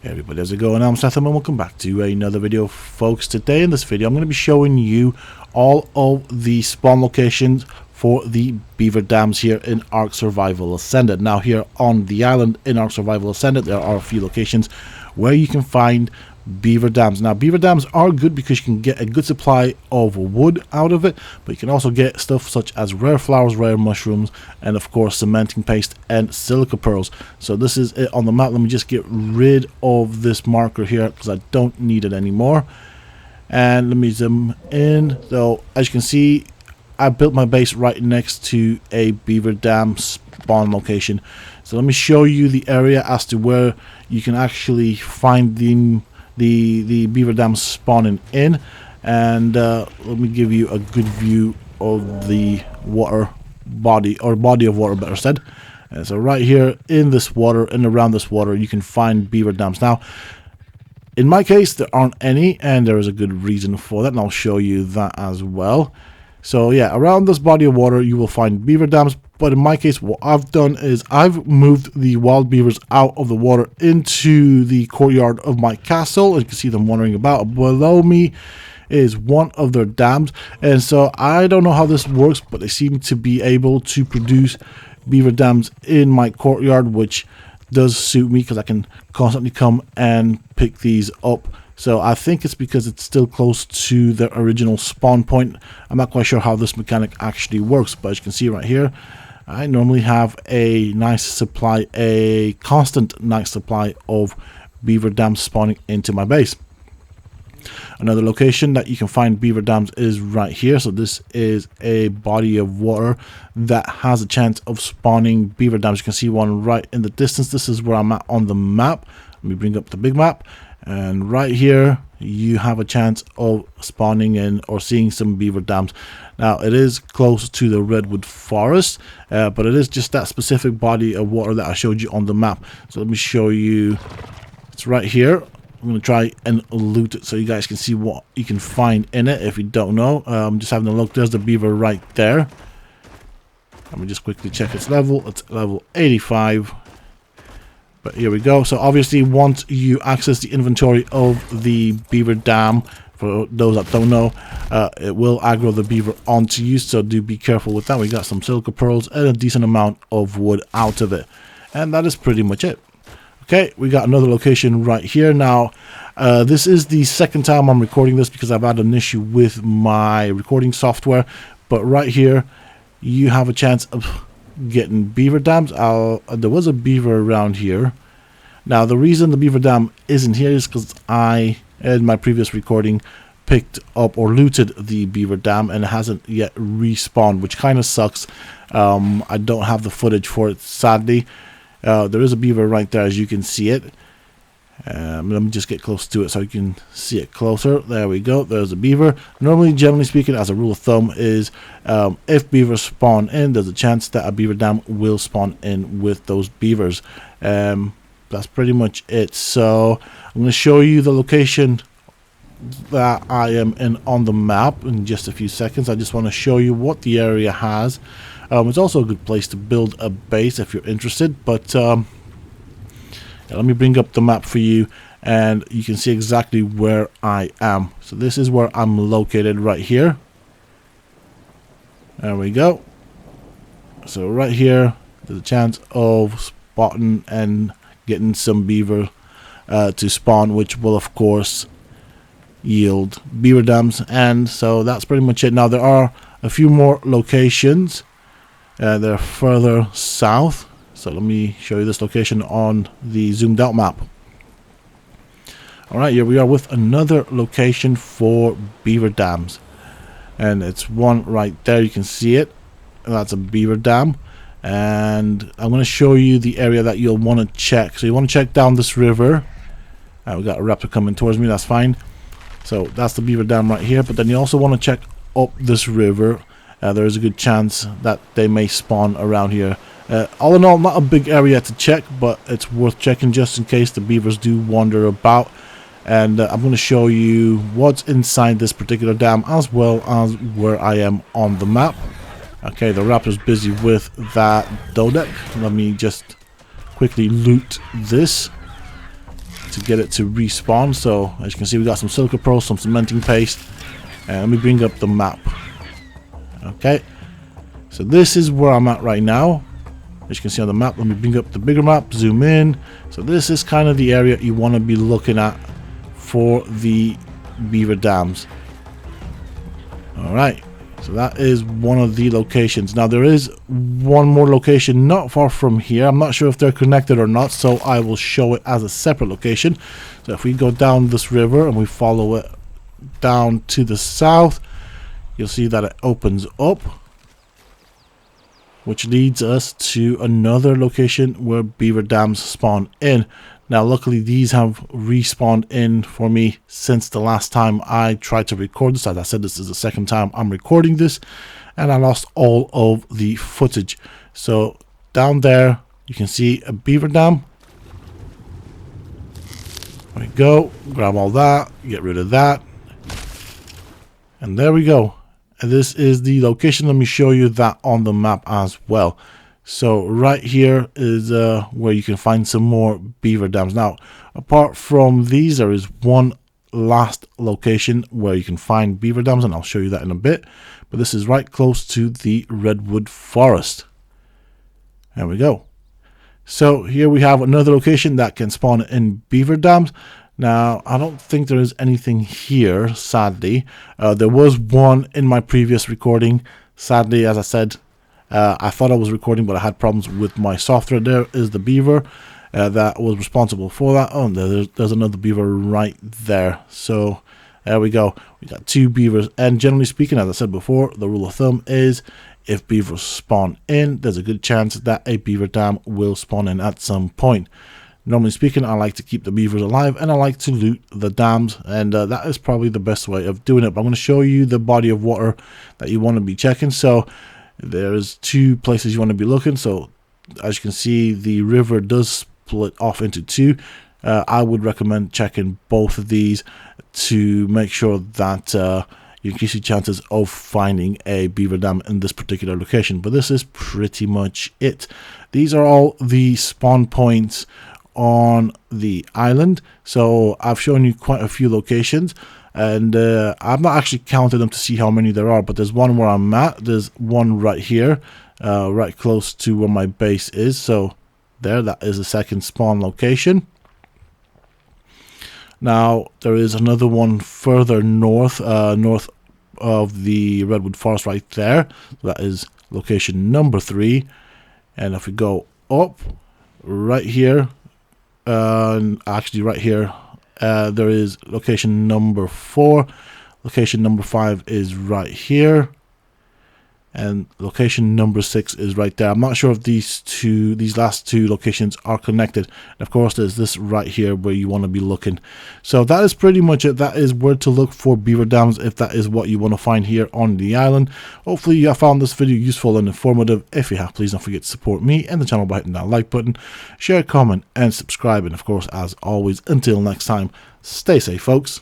Hey everybody, how's it going? I'm Sethum and welcome back to another video, folks. Today in this video I'm going to be showing you all of the spawn locations for the Beaver Dams here in Ark Survival Ascended. Now here on the island in Ark Survival Ascended there are a few locations where you can find Beaver Dams. Now Beaver Dams are good because you can get a good supply of wood out of it, but you can also get stuff such as rare flowers, rare mushrooms, and of course cementing paste and silica pearls. So this is it on the map. Let me just get rid of this marker here because I don't need it anymore, and let me zoom in. So as you can see, I built my base right next to a Beaver Dam spawn location. So let me show you the area as to where you can actually find the Beaver Dam spawning in, and let me give you a good view of the water body, or body of water better said. And so right here in this water and around this water you can find Beaver Dams. Now in my case there aren't any, and there is a good reason for that, and I'll show you that as well. So yeah, around this body of water you will find Beaver Dams, but in my case what I've done is I've moved the wild beavers out of the water into the courtyard of my castle. As you can see them wandering about. Below me is one of their dams, and so I don't know how this works, but they seem to be able to produce Beaver Dams in my courtyard, which does suit me because I can constantly come and pick these up. So I think it's because it's still close to the original spawn point. I'm not quite sure how this mechanic actually works, but as you can see right here, I normally have a nice supply, a constant nice supply of Beaver Dams spawning into my base. Another location that you can find Beaver Dams is right here. So this is a body of water that has a chance of spawning Beaver Dams. You can see one right in the distance. This is where I'm at on the map. Let me bring up the big map. And right here you have a chance of spawning in or seeing some Beaver Dams. Now it is close to the Redwood forest, but it is just that specific body of water that I showed you on the map. So let me show you. It's right here. I'm going to try and loot it so you guys can see what you can find in it if you don't know. I'm just having a look. There's the beaver right there. Let me just quickly check its level. It's level 85. But here we go. So obviously once you access the inventory of the Beaver Dam, for those that don't know, it will aggro the beaver onto you, so do be careful with that. We got some silica pearls and a decent amount of wood out of it, and that is pretty much it. Okay, we got another location right here. Now this is the second time I'm recording this because I've had an issue with my recording software, but right here you have a chance of getting Beaver Dams. There was a beaver around here. Now the reason the Beaver Dam isn't here is because I, in my previous recording, picked up or looted the Beaver Dam and it hasn't yet respawned, which kind of sucks. I don't have the footage for it, sadly. There is a beaver right there, as you can see it. Let me just get close to it so you can see it closer. There we go. There's a beaver. Normally, generally speaking, as a rule of thumb, is if beavers spawn in, there's a chance that a Beaver Dam will spawn in with those beavers. That's pretty much it. So I'm going to show you the location that I am in on the map in just a few seconds. I just want to show you what the area has. It's also a good place to build a base if you're interested, but let me bring up the map for you and you can see exactly where I am. So this is where I'm located right here. There we go. So right here there's a chance of spotting and getting some beaver to spawn, which will of course yield Beaver Dams. And so that's pretty much it. Now there are a few more locations. They're further south. So let me show you this location on the zoomed out map. Alright, here we are with another location for Beaver Dams. And it's one right there, you can see it. That's a Beaver Dam. And I'm going to show you the area that you'll want to check. So you want to check down this river. We got a raptor coming towards me, that's fine. So that's the Beaver Dam right here. But then you also want to check up this river. There is a good chance that they may spawn around here. All in all, not a big area to check, but it's worth checking just in case the beavers do wander about. And I'm going to show you what's inside this particular dam as well as where I am on the map. Okay, the raptor's busy with that dodec. Let me just quickly loot this. to get it to respawn. So as you can see, we got some silica pearls, some cementing paste, and let me bring up the map. Okay, so this is where I'm at right now. As you can see on the map, let me bring up the bigger map, zoom in. So this is kind of the area you want to be looking at for the Beaver Dams. Alright, so that is one of the locations. Now there is one more location not far from here. I'm not sure if they're connected or not, so I will show it as a separate location. So if we go down this river and we follow it down to the south, you'll see that it opens up, which leads us to another location where Beaver Dams spawn in. Now luckily these have respawned in for me since the last time I tried to record this. As I said, this is the second time I'm recording this, and I lost all of the footage. So down there you can see a Beaver Dam. There we go, grab all that, get rid of that, and there we go. And this is the location. Let me show you that on the map as well. So right here is where you can find some more Beaver Dams. Now, apart from these, there is one last location where you can find Beaver Dams, and I'll show you that in a bit. But this is right close to the Redwood forest. There we go. So here we have another location that can spawn in Beaver Dams. Now, I don't think there is anything here, sadly. There was one in my previous recording. Sadly, as I said, I thought I was recording, but I had problems with my software. There is the beaver that was responsible for that. Oh, there's another beaver right there. So there we go. We got two beavers. And generally speaking, as I said before, the rule of thumb is if beavers spawn in, there's a good chance that a Beaver Dam will spawn in at some point. Normally speaking, I like to keep the beavers alive, and I like to loot the dams, and that is probably the best way of doing it. But I'm going to show you the body of water that you want to be checking. So there's two places you want to be looking. So as you can see, the river does split off into two. I would recommend checking both of these to make sure that you increase your chances of finding a Beaver Dam in this particular location. But this is pretty much it. These are all the spawn points on the island. So I've shown you quite a few locations, and I've not actually counted them to see how many there are, but there's one where I'm at. There's one right here, right close to where my base is. So there, that is the second spawn location. Now there is another one further north, north of the Redwood forest right there. So that is location number 3. And if we go up right here, actually right here, there is location number 4. Location number 5 is right here, and location number 6 is right there. I'm not sure if these last two locations are connected. And of course, there's this right here where you want to be looking. So that is pretty much it. That is where to look for Beaver Dams if that is what you want to find here on the island. Hopefully you have found this video useful and informative. If you have, please don't forget to support me and the channel by hitting that like button, share, comment, and subscribe. And of course, as always, until next time, stay safe, folks.